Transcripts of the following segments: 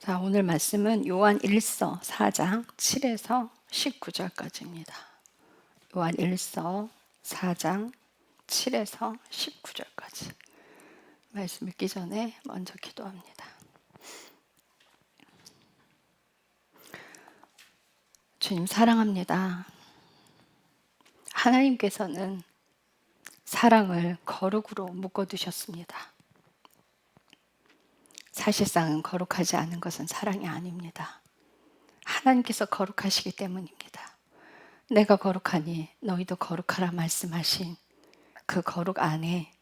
자, 오늘 말씀은 요한 1서 4장 7에서 19절까지입니다. 요한 1서 4장 7에서 19절까지. 말씀 읽기 전에 먼저 기도합니다. 주님 사랑합니다. 하나님께서는 사랑을 거룩으로 묶어두셨습니다. 사실상은 거룩하지 않은 것은 사랑이 아닙니다. 하나님께서 거룩하시기 때문입니다. 내가 거룩하니 너희도 거룩하라 말씀하신 그 거룩 안에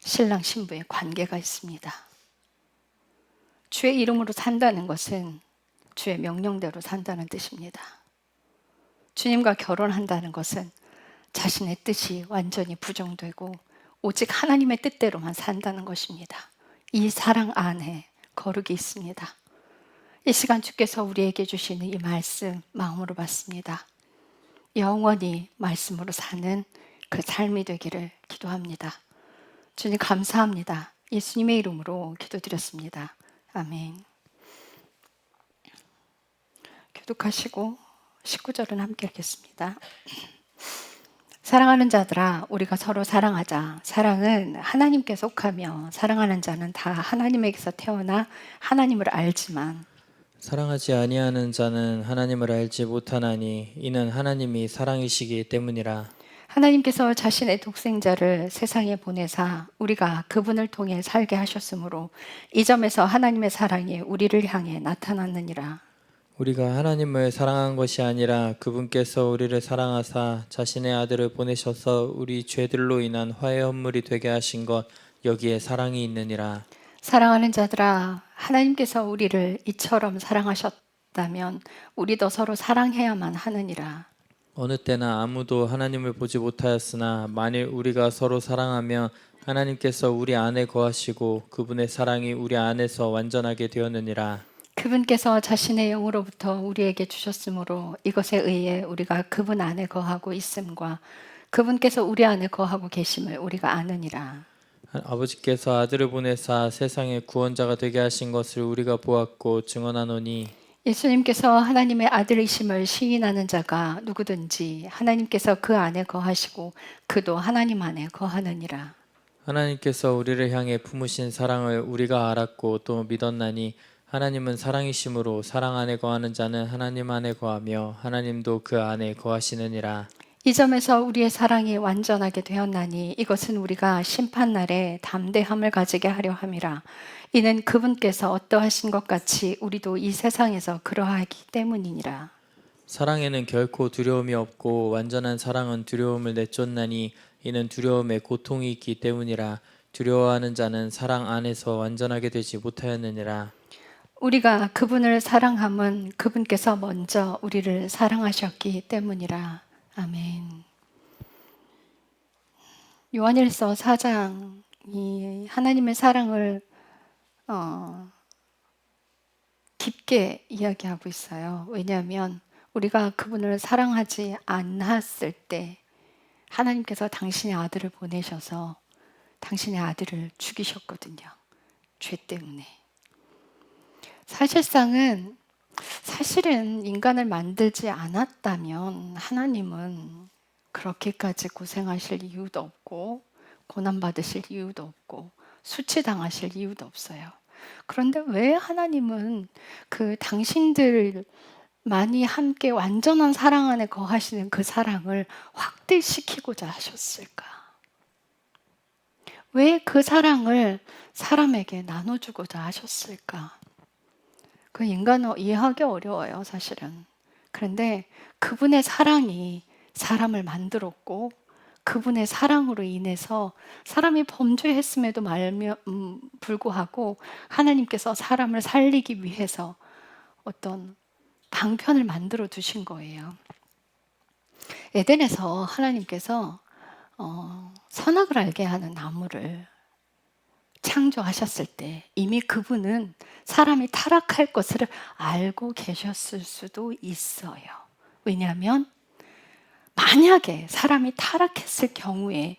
신랑 신부의 관계가 있습니다. 주의 이름으로 산다는 것은 주의 명령대로 산다는 뜻입니다. 주님과 결혼한다는 것은 자신의 뜻이 완전히 부정되고 오직 하나님의 뜻대로만 산다는 것입니다. 이 사랑 안에 거룩이 있습니다. 이 시간 주께서 우리에게 주시는 이 말씀 마음으로 받습니다. 영원히 말씀으로 사는 그 삶이 되기를 기도합니다. 주님 감사합니다. 예수님의 이름으로 기도드렸습니다. 아멘. 교독하시고 19절은 함께 읽겠습니다. 사랑하는 자들아, 우리가 서로 사랑하자. 사랑은 하나님께 속하며 사랑하는 자는 다 하나님에게서 태어나 하나님을 알지만 사랑하지 아니하는 자는 하나님을 알지 못하나니 이는 하나님이 사랑이시기 때문이라. 하나님께서 자신의 독생자를 세상에 보내사 우리가 그분을 통해 살게 하셨으므로 이 점에서 하나님의 사랑이 우리를 향해 나타났느니라. 우리가 하나님을 사랑한 것이 아니라 그분께서 우리를 사랑하사 자신의 아들을 보내셔서 우리 죄들로 인한 화해 헌물이 되게 하신 것, 여기에 사랑이 있느니라. 사랑하는 자들아, 하나님께서 우리를 이처럼 사랑하셨다면 우리도 서로 사랑해야만 하느니라. 어느 때나 아무도 하나님을 보지 못하였으나 만일 우리가 서로 사랑하면 하나님께서 우리 안에 거하시고 그분의 사랑이 우리 안에서 완전하게 되었느니라. 그분께서 자신의 영으로부터 우리에게 주셨으므로 이것에 의해 우리가 그분 안에 거하고 있음과 그분께서 우리 안에 거하고 계심을 우리가 아느니라. 아버지께서 아들을 보내사 세상의 구원자가 되게 하신 것을 우리가 보았고 증언하노니 예수님께서 하나님의 아들이심을 시인하는 자가 누구든지 하나님께서 그 안에 거하시고 그도 하나님 안에 거하느니라. 하나님께서 우리를 향해 품으신 사랑을 우리가 알았고 또 믿었나니 하나님은 사랑이심으로 사랑 안에 거하는 자는 하나님 안에 거하며 하나님도 그 안에 거하시느니라. 이 점에서 우리의 사랑이 완전하게 되었나니 이것은 우리가 심판날에 담대함을 가지게 하려 함이라. 이는 그분께서 어떠하신 것 같이 우리도 이 세상에서 그러하기 때문이니라. 사랑에는 결코 두려움이 없고 완전한 사랑은 두려움을 내쫓나니 이는 두려움에 고통이 있기 때문이라. 두려워하는 자는 사랑 안에서 완전하게 되지 못하였느니라. 우리가 그분을 사랑함은 그분께서 먼저 우리를 사랑하셨기 때문이라. 아멘. 요한일서 4장이 하나님의 사랑을 깊게 이야기하고 있어요. 왜냐하면 우리가 그분을 사랑하지 않았을 때 하나님께서 당신의 아들을 보내셔서 당신의 아들을 죽이셨거든요. 죄 때문에. 사실은 인간을 만들지 않았다면 하나님은 그렇게까지 고생하실 이유도 없고 고난받으실 이유도 없고 수치당하실 이유도 없어요. 그런데 왜 하나님은 그 당신들만이 함께 완전한 사랑 안에 거하시는 그 사랑을 확대시키고자 하셨을까? 왜 그 사랑을 사람에게 나눠주고자 하셨을까? 그 인간은 이해하기 어려워요, 사실은. 그런데 그분의 사랑이 사람을 만들었고 그분의 사랑으로 인해서 사람이 범죄했음에도 불구하고 하나님께서 사람을 살리기 위해서 어떤 방편을 만들어 두신 거예요. 에덴에서 하나님께서 선악을 알게 하는 나무를 창조하셨을 때 이미 그분은 사람이 타락할 것을 알고 계셨을 수도 있어요. 왜냐하면 만약에 사람이 타락했을 경우에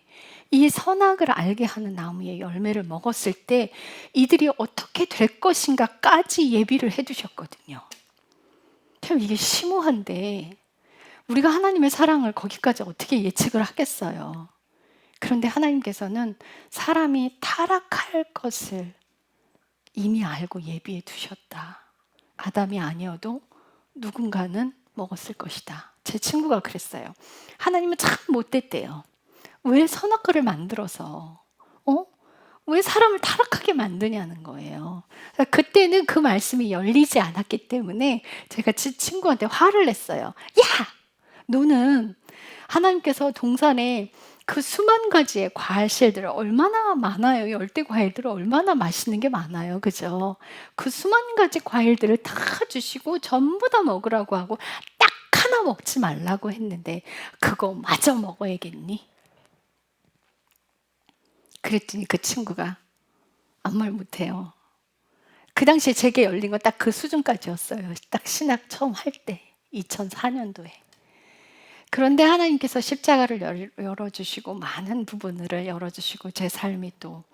이 선악을 알게 하는 나무의 열매를 먹었을 때 이들이 어떻게 될 것인가까지 예비를 해두셨거든요. 참 이게 심오한데 우리가 하나님의 사랑을 거기까지 어떻게 예측을 하겠어요? 그런데 하나님께서는 사람이 타락할 것을 이미 알고 예비해 두셨다. 아담이 아니어도 누군가는 먹었을 것이다. 제 친구가 그랬어요. 하나님은 참 못됐대요. 왜 선악과를 만들어서 왜 사람을 타락하게 만드냐는 거예요. 그때는 그 말씀이 열리지 않았기 때문에 제가 제 친구한테 화를 냈어요. 야! 너는 하나님께서 동산에 그 수만 가지의 과실들을 얼마나 많아요. 열대 과일들을 얼마나 맛있는 게 많아요. 그죠? 그 수만 가지 과일들을 다 주시고 전부 다 먹으라고 하고 딱 하나 먹지 말라고 했는데 그거 마저 먹어야겠니? 그랬더니 그 친구가 아무 말 못해요. 그 당시에 제게 열린 건 딱 그 수준까지였어요. 딱 신학 처음 할 때 2004년도에. 그런데 하나님께서 십자가를 열어주시고 많은 부분을 열어주시고 제 삶이 또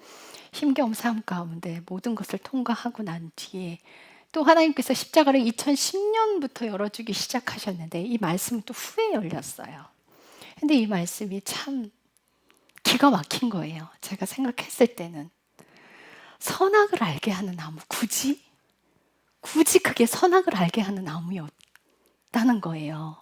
힘겨운 삶 가운데 모든 것을 통과하고 난 뒤에 또 하나님께서 십자가를 2010년부터 열어주기 시작하셨는데 이 말씀은 또 후에 열렸어요. 근데 이 말씀이 참 기가 막힌 거예요. 제가 생각했을 때는 선악을 알게 하는 나무 굳이 그게 선악을 알게 하는 나무였다는 거예요.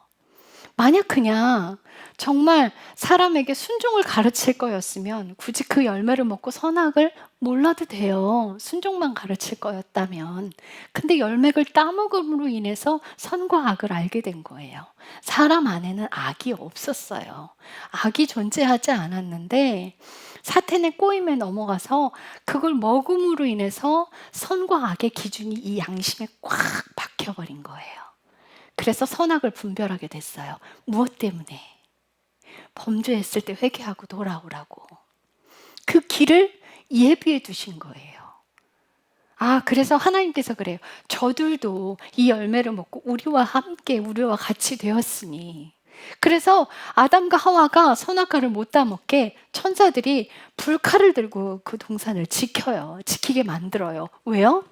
만약 그냥 정말 사람에게 순종을 가르칠 거였으면 굳이 그 열매를 먹고 선악을 몰라도 돼요. 순종만 가르칠 거였다면. 근데 열매를 따먹음으로 인해서 선과 악을 알게 된 거예요. 사람 안에는 악이 없었어요. 악이 존재하지 않았는데 사탄의 꼬임에 넘어가서 그걸 먹음으로 인해서 선과 악의 기준이 이 양심에 꽉 박혀버린 거예요. 그래서 선악을 분별하게 됐어요. 무엇 때문에? 범죄했을 때 회개하고 돌아오라고. 그 길을 예비해 두신 거예요. 그래서 하나님께서 그래요. 저들도 이 열매를 먹고 우리와 같이 되었으니. 그래서 아담과 하와가 선악과를 못 따먹게 천사들이 불칼을 들고 그 동산을 지키게 만들어요. 왜요?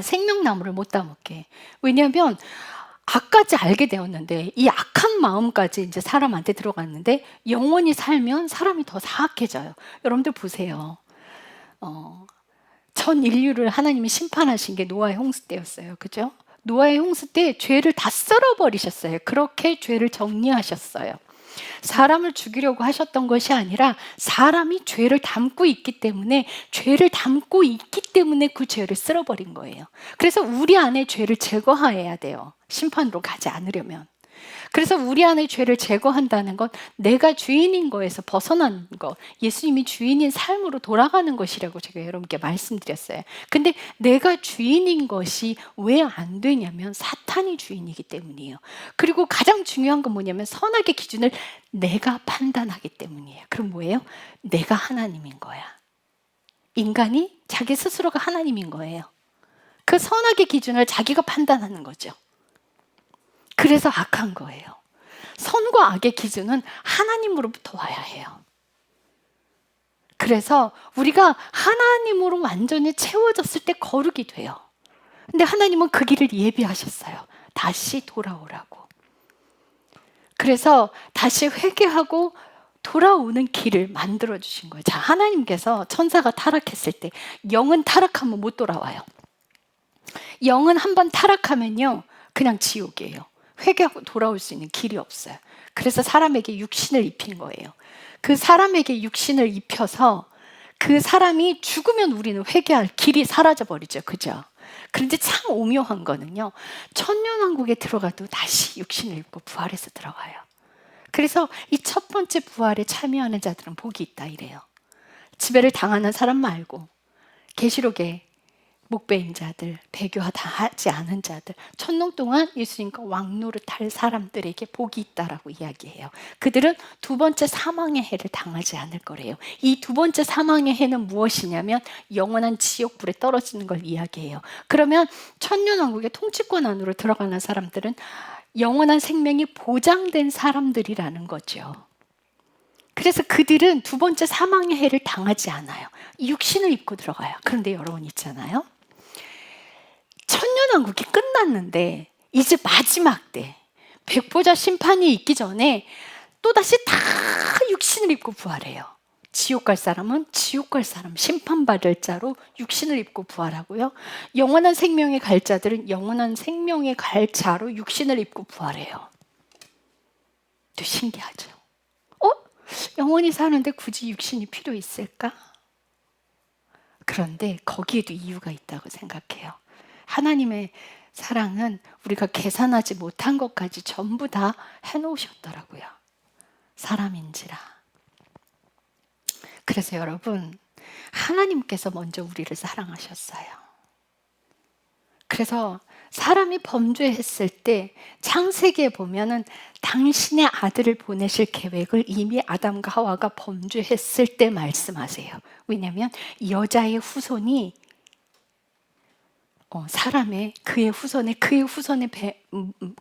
생명나무를 못 따먹게. 왜냐하면 악까지 알게 되었는데 이 악한 마음까지 이제 사람한테 들어갔는데 영원히 살면 사람이 더 사악해져요. 여러분들 보세요. 전 인류를 하나님이 심판하신 게 노아의 홍수 때였어요. 그죠? 노아의 홍수 때 죄를 다 썰어버리셨어요. 그렇게 죄를 정리하셨어요. 사람을 죽이려고 하셨던 것이 아니라 사람이 죄를 담고 있기 때문에 그 죄를 쓸어버린 거예요. 그래서 우리 안에 죄를 제거해야 돼요. 심판으로 가지 않으려면. 그래서 우리 안에 죄를 제거한다는 건 내가 주인인 거에서 벗어나는 거, 예수님이 주인인 삶으로 돌아가는 것이라고 제가 여러분께 말씀드렸어요. 근데 내가 주인인 것이 왜 안 되냐면 사탄이 주인이기 때문이에요. 그리고 가장 중요한 건 뭐냐면 선악의 기준을 내가 판단하기 때문이에요. 그럼 뭐예요? 내가 하나님인 거야. 인간이 자기 스스로가 하나님인 거예요. 그 선악의 기준을 자기가 판단하는 거죠. 그래서 악한 거예요. 선과 악의 기준은 하나님으로부터 와야 해요. 그래서 우리가 하나님으로 완전히 채워졌을 때 거룩이 돼요. 근데 하나님은 그 길을 예비하셨어요. 다시 돌아오라고. 그래서 다시 회개하고 돌아오는 길을 만들어 주신 거예요. 자, 하나님께서 천사가 타락했을 때 영은 타락하면 못 돌아와요. 영은 한번 타락하면요, 그냥 지옥이에요. 회개하고 돌아올 수 있는 길이 없어요. 그래서 사람에게 육신을 입힌 거예요. 그 사람에게 육신을 입혀서 그 사람이 죽으면 우리는 회개할 길이 사라져 버리죠. 그죠? 그런데 참 오묘한 거는요, 천년왕국에 들어가도 다시 육신을 입고 부활해서 들어가요. 그래서 이 첫 번째 부활에 참여하는 자들은 복이 있다 이래요. 지배를 당하는 사람 말고 계시록에 목배인 자들, 배교하지 않은 자들, 천년 동안 예수님과 왕노릇할 사람들에게 복이 있다라고 이야기해요. 그들은 두 번째 사망의 해를 당하지 않을 거래요. 이 두 번째 사망의 해는 무엇이냐면 영원한 지옥불에 떨어지는 걸 이야기해요. 그러면 천년왕국의 통치권 안으로 들어가는 사람들은 영원한 생명이 보장된 사람들이라는 거죠. 그래서 그들은 두 번째 사망의 해를 당하지 않아요. 육신을 입고 들어가요. 그런데 여러분 있잖아요. 천년왕국이 끝났는데 이제 마지막 때 백보자 심판이 있기 전에 또다시 다 육신을 입고 부활해요. 지옥 갈 사람은 지옥 갈 사람, 심판받을 자로 육신을 입고 부활하고요. 영원한 생명에 갈 자들은 영원한 생명에 갈 자로 육신을 입고 부활해요. 또 신기하죠. 영원히 사는데 굳이 육신이 필요 있을까? 그런데 거기에도 이유가 있다고 생각해요. 하나님의 사랑은 우리가 계산하지 못한 것까지 전부 다 해놓으셨더라고요. 사람인지라. 그래서 여러분, 하나님께서 먼저 우리를 사랑하셨어요. 그래서 사람이 범죄했을 때 창세기에 보면은 당신의 아들을 보내실 계획을 이미 아담과 하와가 범죄했을 때 말씀하세요. 왜냐하면 여자의 후손이 사람의 그의 후손의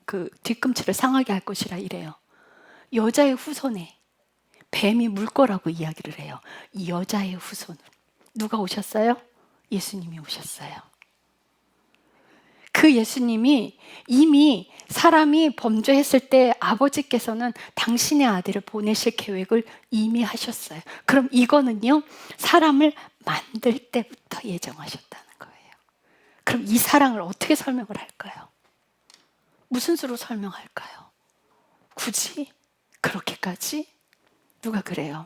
그 뒤꿈치를 상하게 할 것이라 이래요. 여자의 후손에 뱀이 물 거라고 이야기를 해요. 이 여자의 후손. 누가 오셨어요? 예수님이 오셨어요. 그 예수님이 이미 사람이 범죄했을 때 아버지께서는 당신의 아들을 보내실 계획을 이미 하셨어요. 그럼 이거는요, 사람을 만들 때부터 예정하셨다는 거예요. 그럼 이 사랑을 어떻게 설명을 할까요? 무슨 수로 설명할까요? 굳이 그렇게까지? 누가 그래요?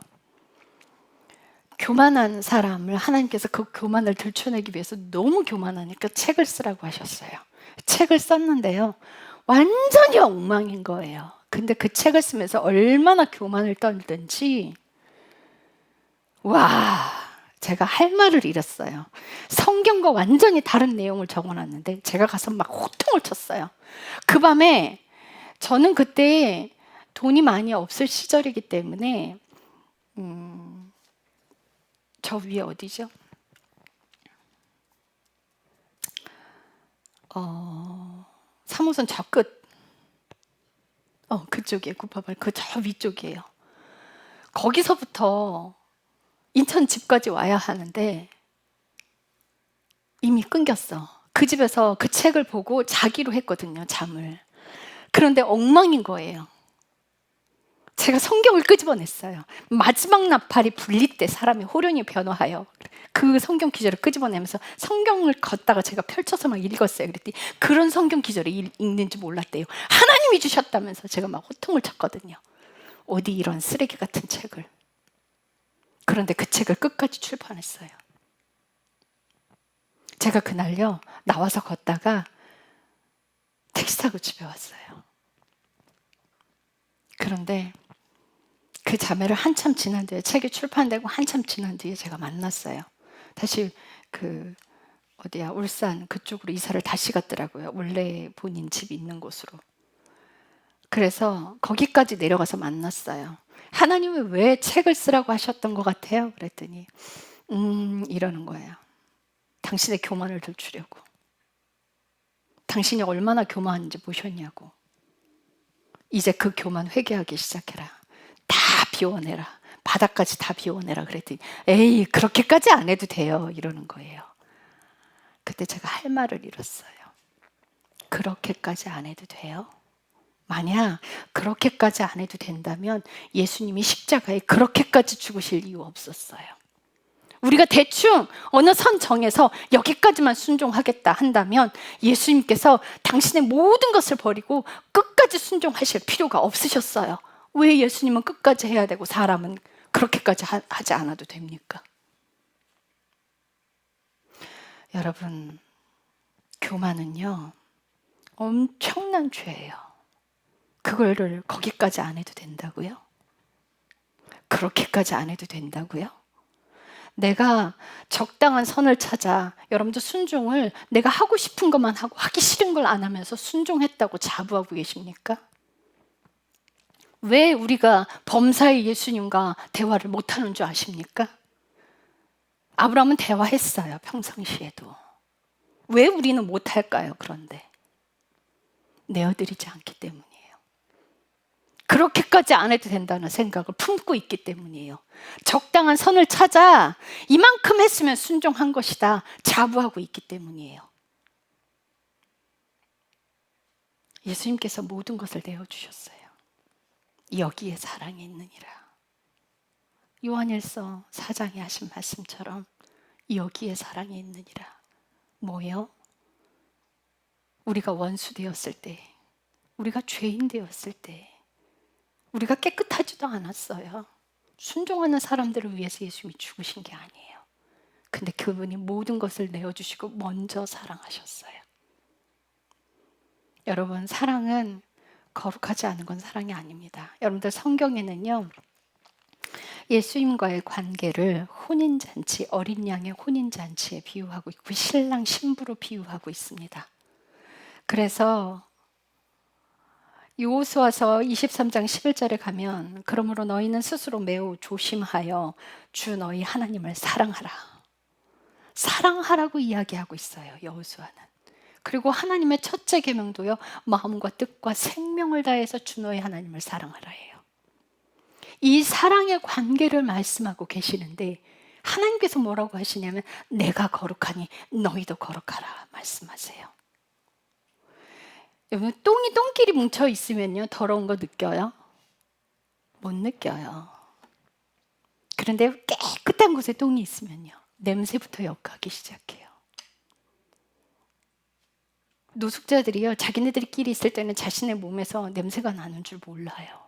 교만한 사람을 하나님께서 그 교만을 들춰내기 위해서 너무 교만하니까 책을 쓰라고 하셨어요. 책을 썼는데요, 완전히 엉망인 거예요. 근데 그 책을 쓰면서 얼마나 교만을 떨든지, 와, 제가 할 말을 잃었어요. 성경과 완전히 다른 내용을 적어놨는데 제가 가서 막 호통을 쳤어요. 그 밤에 저는 그때 돈이 많이 없을 시절이기 때문에 저 위에 어디죠? 3호선 저 끝. 그쪽이에요. 구파발 그 저 위쪽이에요. 거기서부터 인천 집까지 와야 하는데 이미 끊겼어. 그 집에서 그 책을 보고 자기로 했거든요, 잠을. 그런데 엉망인 거예요. 제가 성경을 끄집어냈어요. 마지막 나팔이 불릴 때 사람이 호련히 변화하여, 그 성경 기절을 끄집어내면서 성경을 걷다가 제가 펼쳐서 막 읽었어요. 그랬더니 그런 성경 기절을 읽는지 몰랐대요. 하나님이 주셨다면서 제가 막 호통을 쳤거든요. 어디 이런 쓰레기 같은 책을. 그런데 그 책을 끝까지 출판했어요. 제가 그날요, 나와서 걷다가 택시 타고 집에 왔어요. 그런데 그 자매를 한참 지난 뒤에, 책이 출판되고 한참 지난 뒤에 제가 만났어요. 다시 울산 그쪽으로 이사를 다시 갔더라고요. 원래 본인 집 있는 곳으로. 그래서 거기까지 내려가서 만났어요. 하나님은 왜 책을 쓰라고 하셨던 것 같아요? 그랬더니 이러는 거예요. 당신의 교만을 들추려고. 당신이 얼마나 교만한지 보셨냐고. 이제 그 교만 회개하기 시작해라. 다 비워내라. 바닥까지 다 비워내라. 그랬더니 에이, 그렇게까지 안 해도 돼요. 이러는 거예요. 그때 제가 할 말을 잃었어요. 그렇게까지 안 해도 돼요? 만약 그렇게까지 안 해도 된다면 예수님이 십자가에 그렇게까지 죽으실 이유 없었어요. 우리가 대충 어느 선 정해서 여기까지만 순종하겠다 한다면 예수님께서 당신의 모든 것을 버리고 끝까지 순종하실 필요가 없으셨어요. 왜 예수님은 끝까지 해야 되고 사람은 그렇게까지 하지 않아도 됩니까? 여러분, 교만은요, 엄청난 죄예요. 그거를 거기까지 안 해도 된다고요? 그렇게까지 안 해도 된다고요? 내가 적당한 선을 찾아, 여러분도 순종을 내가 하고 싶은 것만 하고 하기 싫은 걸 안 하면서 순종했다고 자부하고 계십니까? 왜 우리가 범사의 예수님과 대화를 못하는 줄 아십니까? 아브라함은 대화했어요, 평상시에도. 왜 우리는 못할까요? 그런데 내어드리지 않기 때문이에요. 그렇게까지 안 해도 된다는 생각을 품고 있기 때문이에요. 적당한 선을 찾아 이만큼 했으면 순종한 것이다 자부하고 있기 때문이에요. 예수님께서 모든 것을 내어주셨어요. 여기에 사랑이 있느니라. 요한일서 4장에 하신 말씀처럼 여기에 사랑이 있느니라. 뭐요? 우리가 원수 되었을 때, 우리가 죄인 되었을 때, 우리가 깨끗하지도 않았어요. 순종하는 사람들을 위해서 예수님이 죽으신 게 아니에요. 근데 그분이 모든 것을 내어주시고 먼저 사랑하셨어요. 여러분, 사랑은 거룩하지 않은 건 사랑이 아닙니다. 여러분들 성경에는요, 예수님과의 관계를 혼인잔치, 어린 양의 혼인잔치에 비유하고 있고 신랑 신부로 비유하고 있습니다. 그래서 여호수아서 23장 11절에 가면 그러므로 너희는 스스로 매우 조심하여 주 너희 하나님을 사랑하라. 사랑하라고 이야기하고 있어요. 여호수아는. 그리고 하나님의 첫째 계명도요. 마음과 뜻과 생명을 다해서 주 너희 하나님을 사랑하라 해요. 이 사랑의 관계를 말씀하고 계시는데 하나님께서 뭐라고 하시냐면 내가 거룩하니 너희도 거룩하라 말씀하세요. 여러분 똥이 똥끼리 뭉쳐 있으면요 더러운 거 느껴요? 못 느껴요. 그런데 깨끗한 곳에 똥이 있으면요 냄새부터 역하기 시작해요. 노숙자들이요 자기네들끼리 있을 때는 자신의 몸에서 냄새가 나는 줄 몰라요.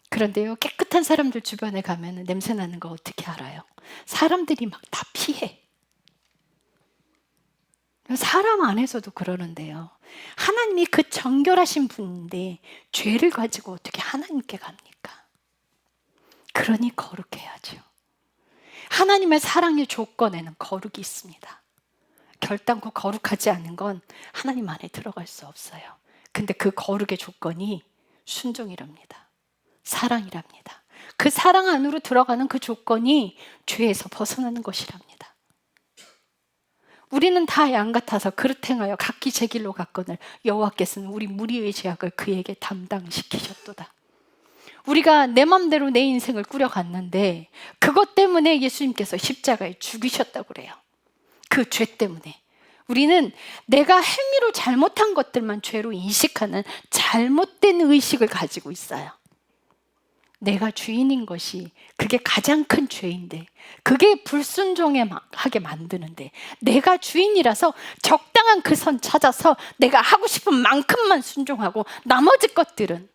그런데요 깨끗한 사람들 주변에 가면 냄새 나는 거 어떻게 알아요? 사람들이 막 다 피해. 사람 안에서도 그러는데요. 하나님이 그 정결하신 분인데 죄를 가지고 어떻게 하나님께 갑니까? 그러니 거룩해야죠. 하나님의 사랑의 조건에는 거룩이 있습니다. 결단코 거룩하지 않은 건 하나님 안에 들어갈 수 없어요. 근데 그 거룩의 조건이 순종이랍니다. 사랑이랍니다. 그 사랑 안으로 들어가는 그 조건이 죄에서 벗어나는 것이랍니다. 우리는 다 양 같아서 그릇 행하여 각기 제 길로 갔거늘 여호와께서는 우리 무리의 죄악을 그에게 담당시키셨도다. 우리가 내 맘대로 내 인생을 꾸려갔는데 그것 때문에 예수님께서 십자가에 죽으셨다고 그래요. 그 죄 때문에. 우리는 내가 행위로 잘못한 것들만 죄로 인식하는 잘못된 의식을 가지고 있어요. 내가 주인인 것이 그게 가장 큰 죄인데 그게 불순종하게 만드는데 내가 주인이라서 적당한 그 선 찾아서 내가 하고 싶은 만큼만 순종하고 나머지 것들은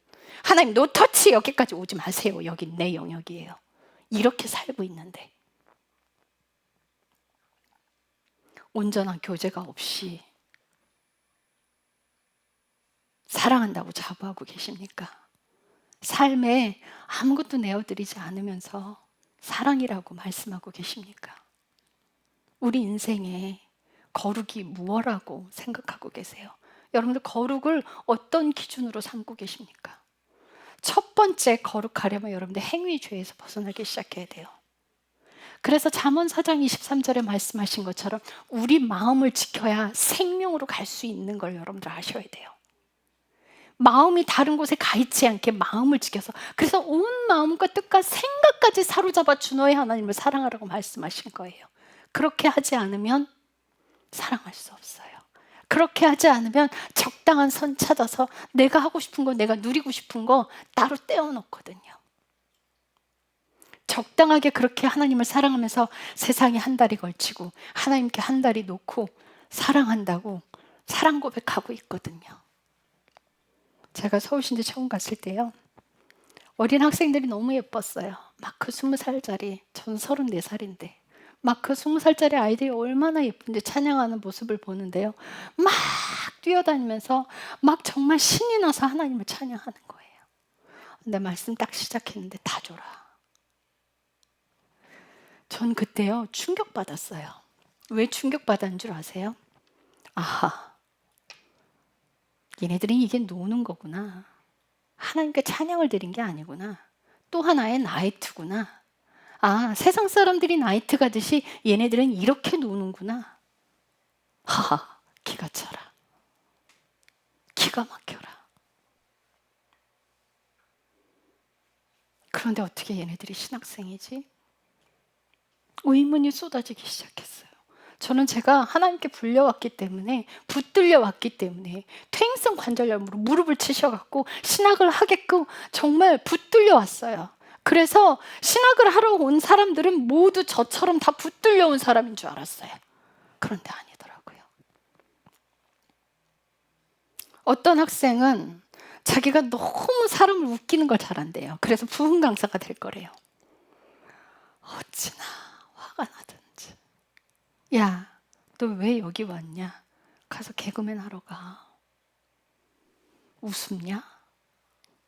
하나님 노터치 여기까지 오지 마세요. 여긴 내 영역이에요. 이렇게 살고 있는데 온전한 교제가 없이 사랑한다고 자부하고 계십니까? 삶에 아무것도 내어드리지 않으면서 사랑이라고 말씀하고 계십니까? 우리 인생에 거룩이 무엇이라고 생각하고 계세요? 여러분들 거룩을 어떤 기준으로 삼고 계십니까? 첫 번째 거룩하려면 여러분들 행위죄에서 벗어나기 시작해야 돼요. 그래서 잠언 4장 23절에 말씀하신 것처럼 우리 마음을 지켜야 생명으로 갈 수 있는 걸 여러분들 아셔야 돼요. 마음이 다른 곳에 가 있지 않게 마음을 지켜서 그래서 온 마음과 뜻과 생각까지 사로잡아 주 너의 하나님을 사랑하라고 말씀하신 거예요. 그렇게 하지 않으면 사랑할 수 없어요. 그렇게 하지 않으면 적당한 선 찾아서 내가 하고 싶은 거 내가 누리고 싶은 거 따로 떼어놓거든요. 적당하게 그렇게 하나님을 사랑하면서 세상에 한 달이 걸치고 하나님께 한 달이 놓고 사랑한다고 사랑 고백하고 있거든요. 제가 서울신대 처음 갔을 때요. 어린 학생들이 너무 예뻤어요. 막 그 20살짜리, 전 34살인데 막 그 20살짜리 아이들이 얼마나 예쁜지 찬양하는 모습을 보는데요. 막 뛰어다니면서 막 정말 신이 나서 하나님을 찬양하는 거예요. 근데 말씀 딱 시작했는데 다 줘라. 전 그때요 충격받았어요. 왜 충격받았는 줄 아세요? 아하, 얘네들이 이게 노는 거구나. 하나님께 찬양을 드린 게 아니구나. 또 하나의 나이트구나. 아, 세상 사람들이 나이트 가듯이 얘네들은 이렇게 노는구나. 하하, 기가 차라. 기가 막혀라. 그런데 어떻게 얘네들이 신학생이지? 의문이 쏟아지기 시작했어요. 저는 제가 하나님께 불려왔기 때문에, 붙들려 왔기 때문에 퇴행성 관절염으로 무릎을 치셔갖고 신학을 하게끔 정말 붙들려 왔어요. 그래서 신학을 하러 온 사람들은 모두 저처럼 다 붙들려 온 사람인 줄 알았어요. 그런데 아니더라고요. 어떤 학생은 자기가 너무 사람을 웃기는 걸 잘한대요. 그래서 부흥 강사가 될 거래요. 어찌나 화가 나든지. 야, 너 왜 여기 왔냐? 가서 개그맨 하러 가. 우습냐?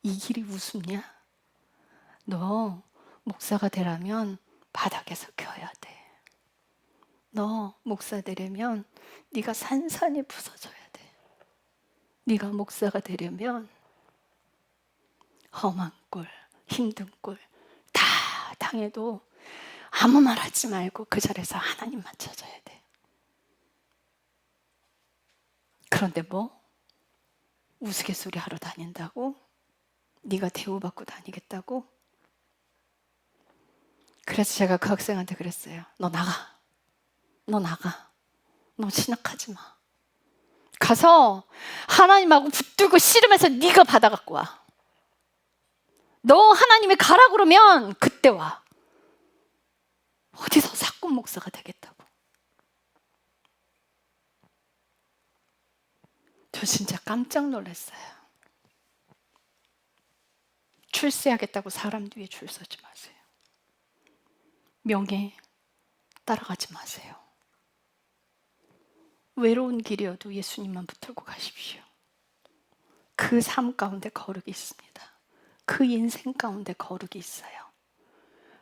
이 길이 우습냐? 너 목사가 되려면 바닥에서 켜야 돼. 너 목사 되려면 네가 산산이 부서져야 돼. 네가 목사가 되려면 험한 꼴, 힘든 꼴 다 당해도 아무 말 하지 말고 그 자리에서 하나님만 찾아야 돼. 그런데 뭐? 우스갯소리 하러 다닌다고? 네가 대우받고 다니겠다고? 그래서 제가 그 학생한테 그랬어요. 너 나가. 너 나가. 너 신학하지 마. 가서 하나님하고 붙들고 씨름해서 네가 받아갖고 와. 너 하나님이 가라 그러면 그때 와. 어디서 사꾼 목사가 되겠다고. 저 진짜 깜짝 놀랐어요. 출세하겠다고 사람 뒤에 줄 서지 마세요. 명예 따라가지 마세요. 외로운 길이어도 예수님만 붙들고 가십시오. 그 삶 가운데 거룩이 있습니다. 그 인생 가운데 거룩이 있어요.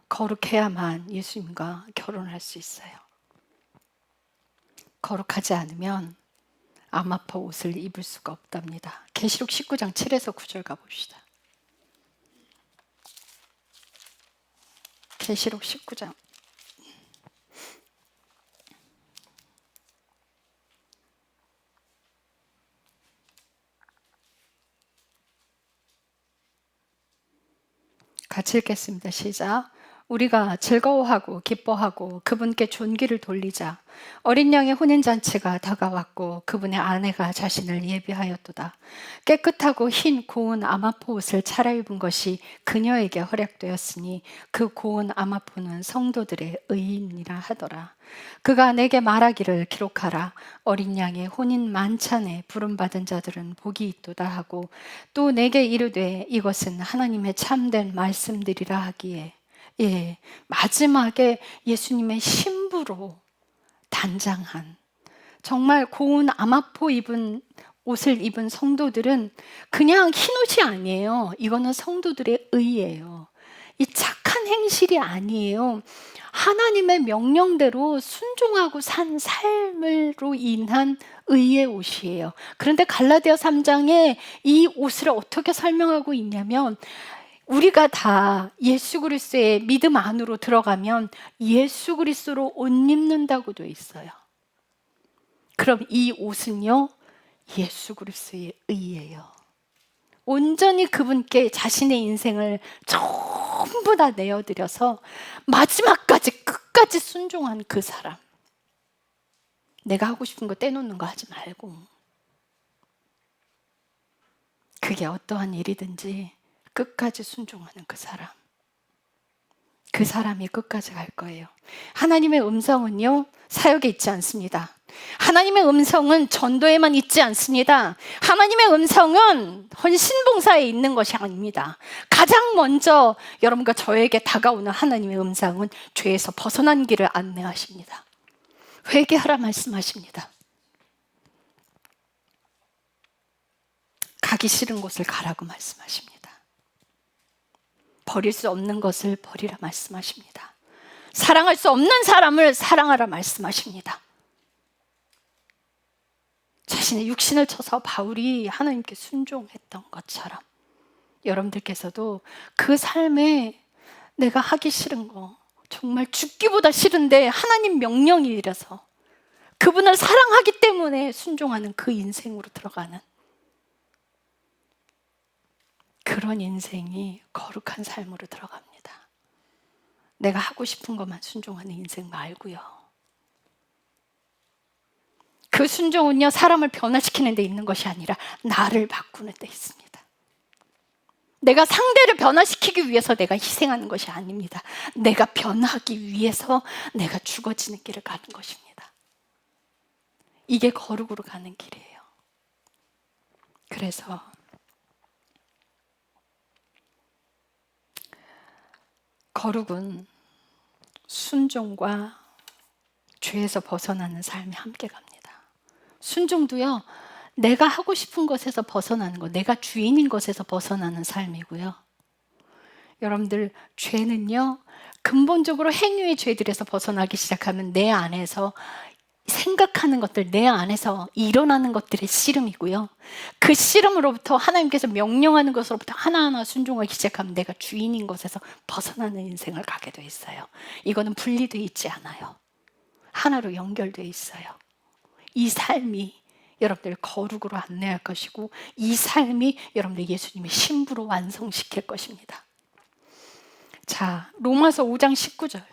거룩해야만 예수님과 결혼할 수 있어요. 거룩하지 않으면 암아파 옷을 입을 수가 없답니다. 계시록 19장 7에서 9절 가봅시다. 계시록 19장. 같이 읽겠습니다. 시작. 우리가 즐거워하고 기뻐하고 그분께 존귀를 돌리자. 어린 양의 혼인잔치가 다가왔고 그분의 아내가 자신을 예비하였도다. 깨끗하고 흰 고운 아마포 옷을 차려입은 것이 그녀에게 허락되었으니 그 고운 아마포는 성도들의 의인이라 하더라. 그가 내게 말하기를 기록하라. 어린 양의 혼인 만찬에 부름받은 자들은 복이 있도다 하고 또 내게 이르되 이것은 하나님의 참된 말씀들이라 하기에 마지막에 예수님의 신부로 단장한 정말 고운 아마포 입은 옷을 입은 성도들은 그냥 흰옷이 아니에요. 이거는 성도들의 의예요. 이 착한 행실이 아니에요. 하나님의 명령대로 순종하고 산 삶으로 인한 의의 옷이에요. 그런데 갈라디아 3장에 이 옷을 어떻게 설명하고 있냐면 우리가 다 예수 그리스도의 믿음 안으로 들어가면 예수 그리스도로 옷 입는다고 되어 있어요. 그럼 이 옷은요, 예수 그리스도의 의예요. 온전히 그분께 자신의 인생을 전부 다 내어드려서 마지막까지 끝까지 순종한 그 사람. 내가 하고 싶은 거 떼놓는 거 하지 말고 그게 어떠한 일이든지 끝까지 순종하는 그 사람. 그 사람이 끝까지 갈 거예요. 하나님의 음성은요, 사역에 있지 않습니다. 하나님의 음성은 전도에만 있지 않습니다. 하나님의 음성은 헌신봉사에 있는 것이 아닙니다. 가장 먼저 여러분과 저에게 다가오는 하나님의 음성은 죄에서 벗어난 길을 안내하십니다. 회개하라 말씀하십니다. 가기 싫은 곳을 가라고 말씀하십니다. 버릴 수 없는 것을 버리라 말씀하십니다. 사랑할 수 없는 사람을 사랑하라 말씀하십니다. 자신의 육신을 쳐서 바울이 하나님께 순종했던 것처럼 여러분들께서도 그 삶에 내가 하기 싫은 거 정말 죽기보다 싫은데 하나님 명령이라서 그분을 사랑하기 때문에 순종하는 그 인생으로 들어가는 그런 인생이 거룩한 삶으로 들어갑니다. 내가 하고 싶은 것만 순종하는 인생 말고요. 그 순종은요, 사람을 변화시키는 데 있는 것이 아니라 나를 바꾸는 데 있습니다. 내가 상대를 변화시키기 위해서 내가 희생하는 것이 아닙니다. 내가 변하기 위해서 내가 죽어지는 길을 가는 것입니다. 이게 거룩으로 가는 길이에요. 그래서 거룩은 순종과 죄에서 벗어나는 삶이 함께 갑니다. 순종도요, 내가 하고 싶은 것에서 벗어나는 것, 내가 주인인 것에서 벗어나는 삶이고요. 여러분들, 죄는요, 근본적으로 행위의 죄들에서 벗어나기 시작하면 내 안에서 생각하는 것들, 내 안에서 일어나는 것들의 씨름이고요. 그 씨름으로부터 하나님께서 명령하는 것으로부터 하나하나 순종하기 시작하면 내가 주인인 것에서 벗어나는 인생을 가게 돼 있어요. 이거는 분리되어 있지 않아요. 하나로 연결되어 있어요. 이 삶이 여러분들 거룩으로 안내할 것이고, 이 삶이 여러분들 예수님의 신부로 완성시킬 것입니다. 자, 로마서 5장 19절.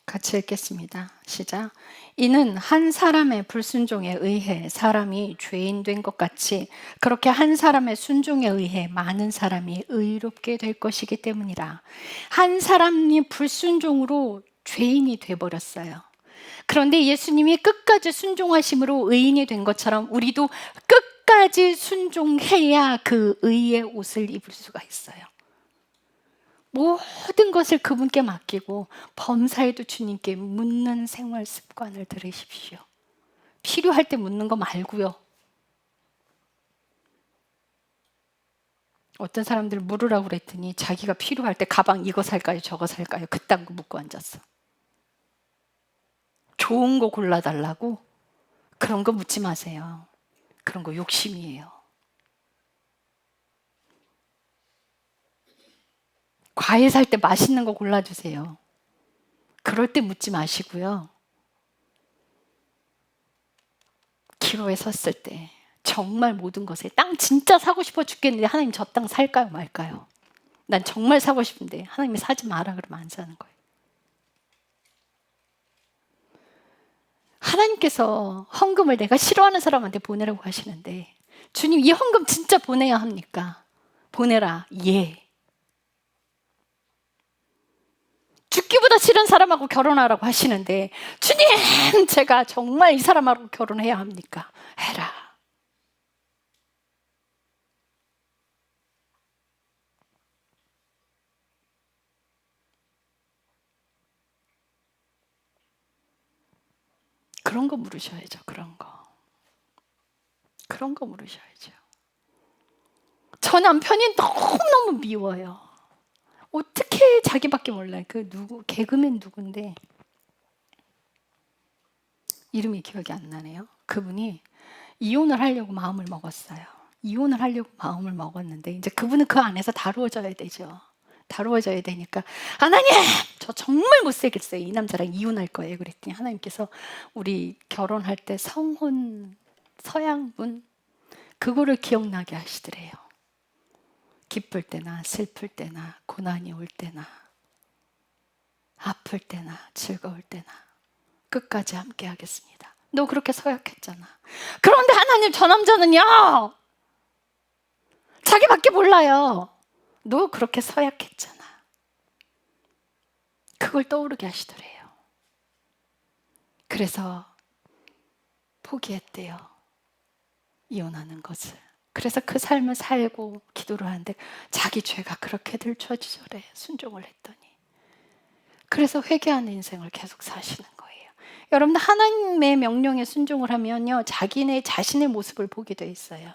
같이 읽겠습니다. 시작. 이는 한 사람의 불순종에 의해 사람이 죄인 된 것 같이 그렇게 한 사람의 순종에 의해 많은 사람이 의롭게 될 것이기 때문이라. 한 사람이 불순종으로 죄인이 돼버렸어요. 그런데 예수님이 끝까지 순종하심으로 의인이 된 것처럼 우리도 끝까지 순종해야 그 의의 옷을 입을 수가 있어요. 모든 것을 그분께 맡기고 범사에도 주님께 묻는 생활 습관을 들이십시오. 필요할 때 묻는 거 말고요. 어떤 사람들 물으라고 그랬더니 자기가 필요할 때 가방 이거 살까요? 저거 살까요? 그딴 거 묻고 앉았어. 좋은 거 골라달라고? 그런 거 묻지 마세요. 그런 거 욕심이에요. 과일 살 때 맛있는 거 골라주세요. 그럴 때 묻지 마시고요. 기로에 섰을 때 정말 모든 것에 땅 진짜 사고 싶어 죽겠는데 하나님 저 땅 살까요 말까요? 난 정말 사고 싶은데 하나님이 사지 마라 그러면 안 사는 거예요. 하나님께서 헌금을 내가 싫어하는 사람한테 보내라고 하시는데 주님 이 헌금 진짜 보내야 합니까? 보내라. 예. 죽기보다 싫은 사람하고 결혼하라고 하시는데 주님 제가 정말 이 사람하고 결혼해야 합니까? 해라. 그런 거 물으셔야죠. 그런 거 물으셔야죠. 저 남편이 너무너무 미워요. 어떻게 자기밖에 몰라요. 그 누구 개그맨 누군데 이름이 기억이 안 나네요. 그분이 이혼을 하려고 마음을 먹었어요. 이혼을 하려고 마음을 먹었는데 이제 그분은 그 안에서 다루어져야 되죠. 다루어져야 되니까 하나님 저 정말 못살겠어요. 이 남자랑 이혼할 거예요. 그랬더니 하나님께서 우리 결혼할 때 성혼 서양문 그거를 기억나게 하시더래요. 기쁠 때나 슬플 때나 고난이 올 때나 아플 때나 즐거울 때나 끝까지 함께 하겠습니다. 너 그렇게 서약했잖아. 그런데 하나님 저 남자는요 자기밖에 몰라요. 너 그렇게 서약했잖아. 그걸 떠오르게 하시더래요. 그래서 포기했대요. 이혼하는 것을. 그래서 그 삶을 살고 기도를 하는데 자기 죄가 그렇게 들춰지더래. 순종을 했더니. 그래서 회개하는 인생을 계속 사시는 거예요. 여러분 하나님의 명령에 순종을 하면요 자기네 자신의 모습을 보게 돼 있어요.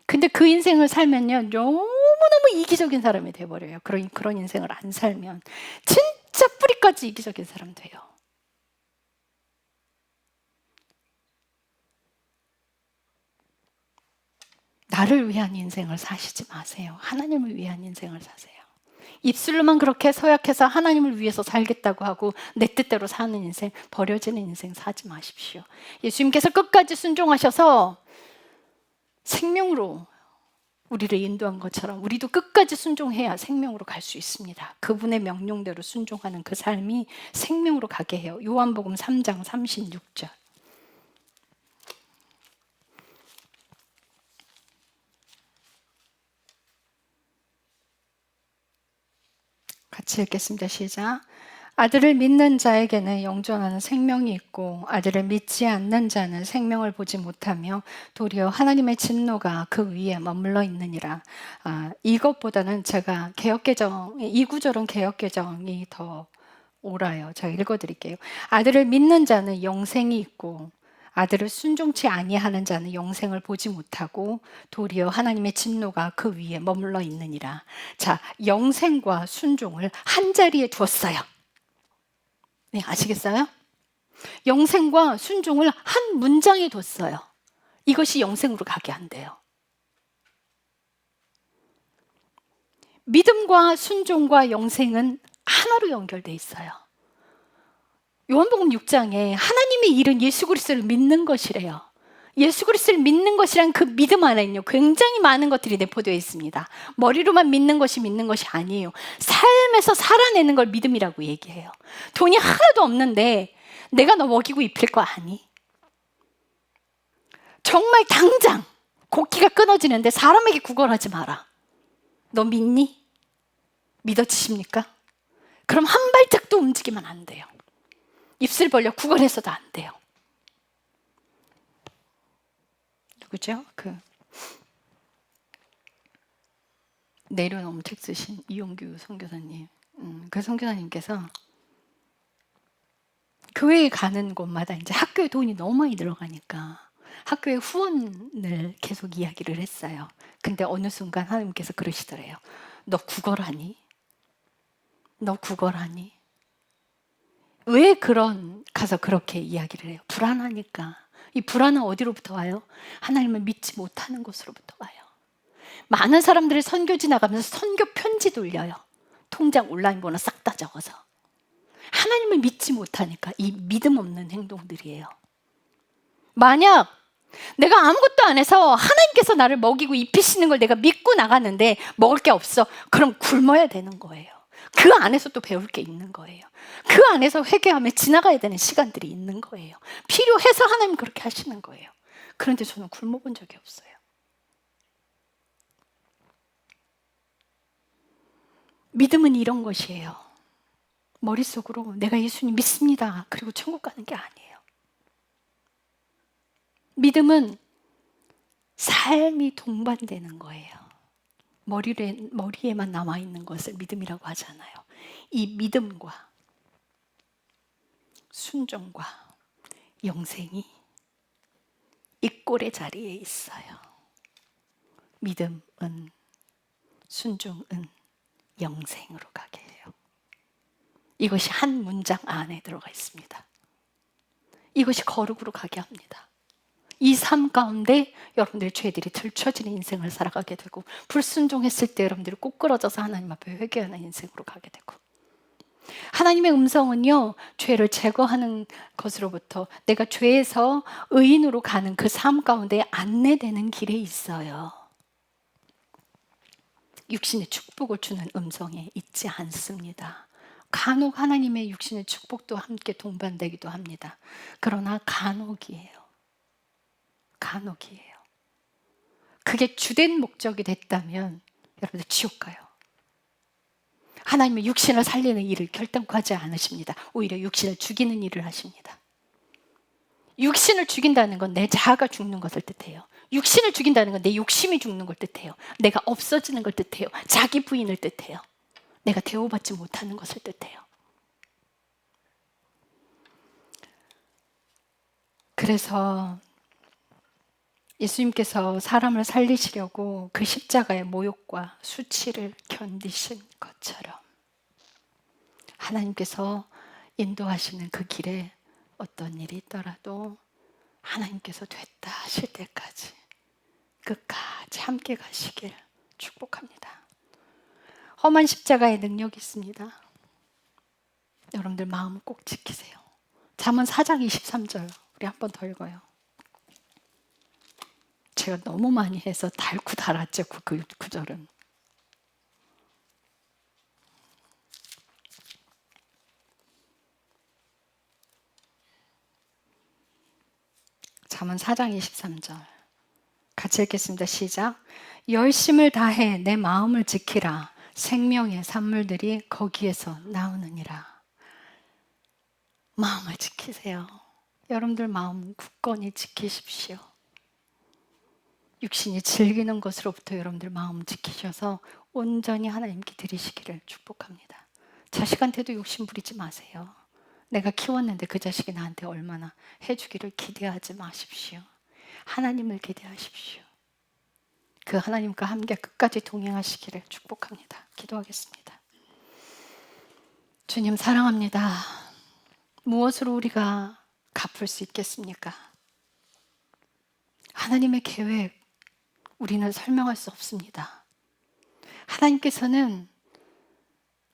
근데 그 인생을 살면요 너무너무 이기적인 사람이 돼버려요. 그런 인생을 안 살면 진짜 뿌리까지 이기적인 사람 돼요. 나를 위한 인생을 사시지 마세요. 하나님을 위한 인생을 사세요. 입술로만 그렇게 서약해서 하나님을 위해서 살겠다고 하고 내 뜻대로 사는 인생, 버려지는 인생 사지 마십시오. 예수님께서 끝까지 순종하셔서 생명으로 우리를 인도한 것처럼 우리도 끝까지 순종해야 생명으로 갈 수 있습니다. 그분의 명령대로 순종하는 그 삶이 생명으로 가게 해요. 요한복음 3장 36절. 같이 읽겠습니다. 시작. 아들을 믿는 자에게는 영존하는 생명이 있고 아들을 믿지 않는 자는 생명을 보지 못하며 도리어 하나님의 진노가 그 위에 머물러 있느니라. 이것보다는 제가 개역개정, 이 구절은 개역개정이 더 옳아요. 제가 읽어드릴게요. 아들을 믿는 자는 영생이 있고 아들을 순종치 아니하는 자는 영생을 보지 못하고 도리어 하나님의 진노가 그 위에 머물러 있느니라. 자, 영생과 순종을 한 자리에 두었어요. 네, 아시겠어요? 영생과 순종을 한 문장에 뒀어요. 이것이 영생으로 가게 한대요. 믿음과 순종과 영생은 하나로 연결돼 있어요. 요한복음 6장에 하나님의 일은 예수 그리스도를 믿는 것이래요. 예수 그리스도를 믿는 것이란 그 믿음 안에는요 굉장히 많은 것들이 내포되어 있습니다. 머리로만 믿는 것이 아니에요. 삶에서 살아내는 걸 믿음이라고 얘기해요. 돈이 하나도 없는데 내가 너 먹이고 입힐 거 아니? 정말 당장 곡기가 끊어지는데 사람에게 구걸하지 마라. 너 믿니? 믿어지십니까? 그럼 한 발짝도 움직이면 안 돼요. 입술 벌려 구걸해서도 안 돼요. 누구죠? 내려놓은 책 쓰신 이용규 선교사님. 그 선교사님께서 교회에 가는 곳마다 이제 학교에 돈이 너무 많이 들어가니까 학교에 후원을 계속 이야기를 했어요. 근데 어느 순간 하나님께서 그러시더래요. 너 구걸하니? 너 구걸하니? 왜 가서 그렇게 이야기를 해요? 불안하니까. 이 불안은 어디로부터 와요? 하나님을 믿지 못하는 곳으로부터 와요. 많은 사람들이 선교 지나가면서 선교 편지 돌려요. 통장 온라인 번호 싹 다 적어서. 하나님을 믿지 못하니까 이 믿음 없는 행동들이에요. 만약 내가 아무것도 안 해서 하나님께서 나를 먹이고 입히시는 걸 내가 믿고 나갔는데 먹을 게 없어. 그럼 굶어야 되는 거예요. 그 안에서 또 배울 게 있는 거예요. 그 안에서 회개하며 지나가야 되는 시간들이 있는 거예요. 필요해서 하나님 그렇게 하시는 거예요. 그런데 저는 굶어본 적이 없어요. 믿음은 이런 것이에요. 머릿속으로 내가 예수님 믿습니다. 그리고 천국 가는 게 아니에요. 믿음은 삶이 동반되는 거예요. 머리에만 남아있는 것을 믿음이라고 하잖아요. 이 믿음과 순종과 영생이 이 꼴의 자리에 있어요. 믿음은, 순종은 영생으로 가게 해요. 이것이 한 문장 안에 들어가 있습니다. 이것이 거룩으로 가게 합니다. 이 삶 가운데 여러분들의 죄들이 들춰지는 인생을 살아가게 되고 불순종했을 때 여러분들이 꼬꾸러져서 하나님 앞에 회개하는 인생으로 가게 되고 하나님의 음성은요 죄를 제거하는 것으로부터 내가 죄에서 의인으로 가는 그 삶 가운데 안내되는 길에 있어요. 육신의 축복을 주는 음성에 있지 않습니다. 간혹 하나님의 육신의 축복도 함께 동반되기도 합니다. 그러나 간혹이에요. 간혹이에요. 그게 주된 목적이 됐다면 여러분들 지옥 가요. 하나님의 육신을 살리는 일을 결단코 하지 않으십니다. 오히려 육신을 죽이는 일을 하십니다. 육신을 죽인다는 건 내 자아가 죽는 것을 뜻해요. 육신을 죽인다는 건 내 욕심이 죽는 걸 뜻해요. 내가 없어지는 걸 뜻해요. 자기 부인을 뜻해요. 내가 대우받지 못하는 것을 뜻해요. 그래서 예수님께서 사람을 살리시려고 그 십자가의 모욕과 수치를 견디신 것처럼 하나님께서 인도하시는 그 길에 어떤 일이 있더라도 하나님께서 됐다 하실 때까지 끝까지 함께 가시길 축복합니다. 험한 십자가의 능력이 있습니다. 여러분들 마음을 꼭 지키세요. 잠언 4장 23절 우리 한 번 더 읽어요. 제가 너무 많이 해서 닳고 달았죠. 그 구절은. 잠언 4장 23절 같이 읽겠습니다. 시작. 열심을 다해 내 마음을 지키라. 생명의 산물들이 거기에서 나오느니라. 마음을 지키세요. 여러분들 마음 굳건히 지키십시오. 육신이 즐기는 것으로부터 여러분들 마음 지키셔서 온전히 하나님께 드리시기를 축복합니다. 자식한테도 욕심 부리지 마세요. 내가 키웠는데 그 자식이 나한테 얼마나 해주기를 기대하지 마십시오. 하나님을 기대하십시오. 그 하나님과 함께 끝까지 동행하시기를 축복합니다. 기도하겠습니다. 주님 사랑합니다. 무엇으로 우리가 갚을 수 있겠습니까? 하나님의 계획 우리는 설명할 수 없습니다. 하나님께서는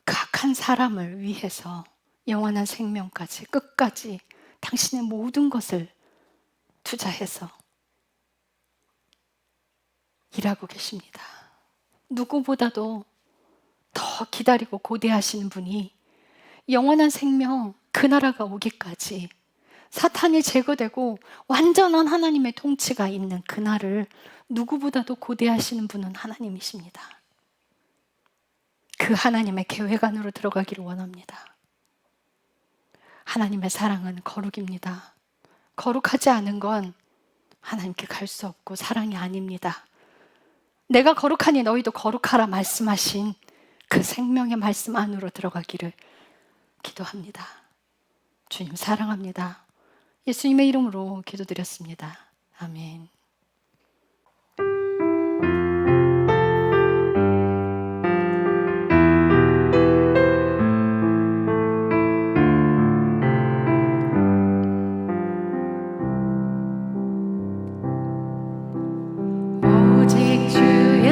각 한 사람을 위해서 영원한 생명까지 끝까지 당신의 모든 것을 투자해서 일하고 계십니다. 누구보다도 더 기다리고 고대하시는 분이 영원한 생명 그 나라가 오기까지 사탄이 제거되고 완전한 하나님의 통치가 있는 그날을 누구보다도 고대하시는 분은 하나님이십니다. 그 하나님의 계획 안으로 들어가기를 원합니다. 하나님의 사랑은 거룩입니다. 거룩하지 않은 건 하나님께 갈 수 없고 사랑이 아닙니다. 내가 거룩하니 너희도 거룩하라 말씀하신 그 생명의 말씀 안으로 들어가기를 기도합니다. 주님 사랑합니다. 예수님의 이름으로 기도드렸습니다. 아멘. 오직 주의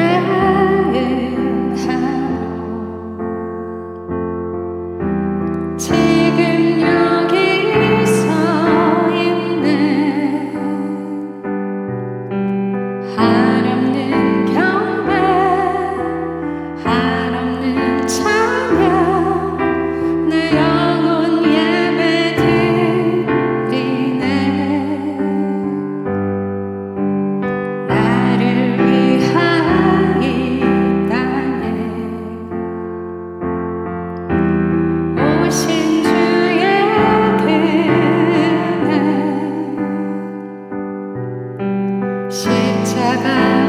은혜로 지금 여기 서 있네. 한없는 경배 한없는 찬양 내 영혼 예배 드리네. 나를 위하여 이 땅에 오신 주의 그네 십자가